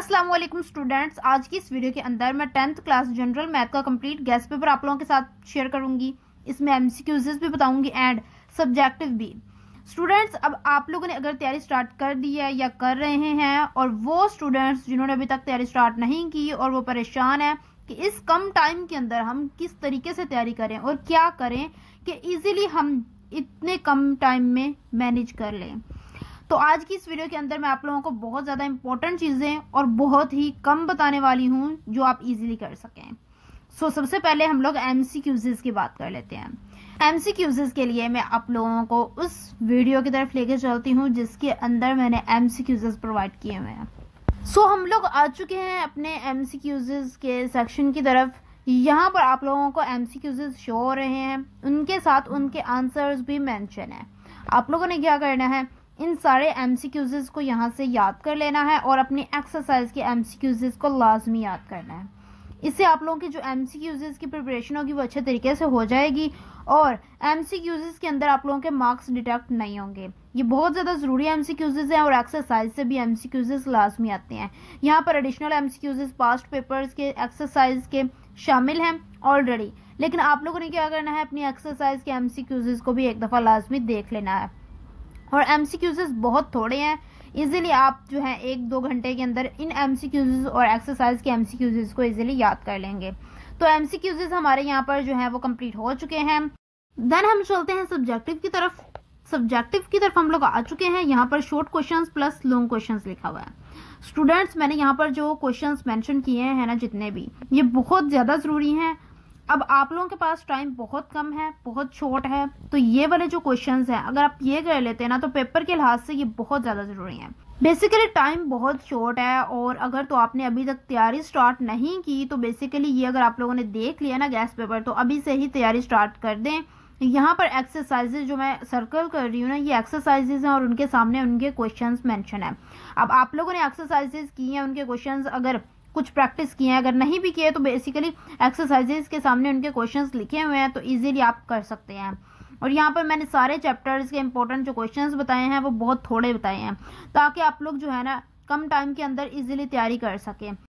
अस्सलाम वालेकुम स्टूडेंट्स, आज की इस वीडियो के अंदर मैं 10th क्लास जनरल मैथ का कंप्लीट गेस्ट पेपर आप लोगों के साथ शेयर करूंगी। इसमें एमसीक्यूज भी बताऊंगी एंड सब्जेक्टिव भी। स्टूडेंट्स, अब आप लोगों ने अगर तैयारी स्टार्ट कर दी है या कर रहे हैं, और वो स्टूडेंट्स जिन्होंने अभी तक तैयारी स्टार्ट नहीं की और वो परेशान है कि इस कम टाइम के अंदर हम किस तरीके से तैयारी करें और क्या करें कि ईजिली हम इतने कम टाइम में मैनेज कर लें, तो आज की इस वीडियो के अंदर मैं आप लोगों को बहुत ज़्यादा इंपॉर्टेंट चीज़ें और बहुत ही कम बताने वाली हूं जो आप इजीली कर सकें। सबसे पहले हम लोग एमसीक्यूज़ की बात कर लेते हैं। एमसीक्यूज़ के लिए मैं आप लोगों को उस वीडियो की तरफ लेकर चलती हूं जिसके अंदर मैंने एमसीक्यूज़ प्रोवाइड किए हुए हैं। हम लोग आ चुके हैं अपने एमसीक्यूज़ के सेक्शन की तरफ। यहाँ पर आप लोगों को एमसीक्यूज़ शो हो रहे हैं, उनके साथ उनके आंसर्स भी मेंशन है। आप लोगों ने क्या करना है, इन सारे एमसीक्यूज़ को यहाँ से याद कर लेना है और अपनी एक्सरसाइज के एमसीक्यूज़ को लाजमी याद करना है। इससे आप लोगों की जो एमसीक्यूज़ की प्रिपरेशन होगी वो अच्छे तरीके से हो जाएगी और एमसीक्यूज़ के अंदर आप लोगों के मार्क्स डिडक्ट नहीं होंगे। ये बहुत ज़्यादा ज़रूरी एमसीक्यूज़ हैं और एक्सरसाइज से भी एमसीक्यूज़ लाजमी आते हैं। यहाँ पर एडिशनल एमसीक्यूज़ पास्ट पेपर्स के एक्सरसाइज के शामिल हैं ऑलरेडी, लेकिन आप लोगों ने क्या करना है, अपनी एक्सरसाइज के एमसीक्यूज़ को भी एक दफ़ा लाजमी देख लेना है। और एमसीक्यूज़ बहुत थोड़े हैं, इजीली आप जो है 1-2 घंटे के अंदर इन एमसीक्यूज़ और एक्सरसाइज के एमसीक्यूज़ को इजीली याद कर लेंगे। तो एमसीक्यूज़ हमारे यहाँ पर जो है वो कंप्लीट हो चुके हैं। देन हम चलते हैं सब्जेक्टिव की तरफ। सब्जेक्टिव की तरफ हम लोग आ चुके हैं। यहाँ पर short questions plus long questions लिखा हुआ है। स्टूडेंट्स, मैंने यहाँ पर जो क्वेश्चंस मेंशन किए हैं ना, जितने भी, ये बहुत ज़्यादा ज़रूरी हैं। अब आप लोगों के पास टाइम बहुत कम है, बहुत शॉर्ट है, तो ये वाले जो क्वेश्चंस हैं अगर आप ये कर लेते हैं ना तो पेपर के लिहाज से ये बहुत ज़्यादा ज़रूरी है। बेसिकली टाइम बहुत शॉर्ट है और अगर तो आपने अभी तक तैयारी स्टार्ट नहीं की तो बेसिकली ये अगर आप लोगों ने देख लिया ना गेस्ट पेपर, तो अभी से ही तैयारी स्टार्ट कर दें। यहाँ पर एक्सरसाइजेज जो मैं सर्कल कर रही हूँ ना, ये एक्सरसाइजेज हैं और उनके सामने उनके क्वेश्चंस मेंशन है। अब आप लोगों ने एक्सरसाइजेज की हैं, उनके क्वेश्चंस अगर कुछ प्रैक्टिस किए हैं, अगर नहीं भी किए तो बेसिकली एक्सरसाइजेज के सामने उनके क्वेश्चंस लिखे हुए हैं, तो इजीली आप कर सकते हैं। और यहाँ पर मैंने सारे चैप्टर्स के इंपॉर्टेंट जो क्वेश्चंस बताए हैं वो बहुत थोड़े बताए हैं, ताकि आप लोग जो है ना कम टाइम के अंदर इजीली तैयारी कर सकें।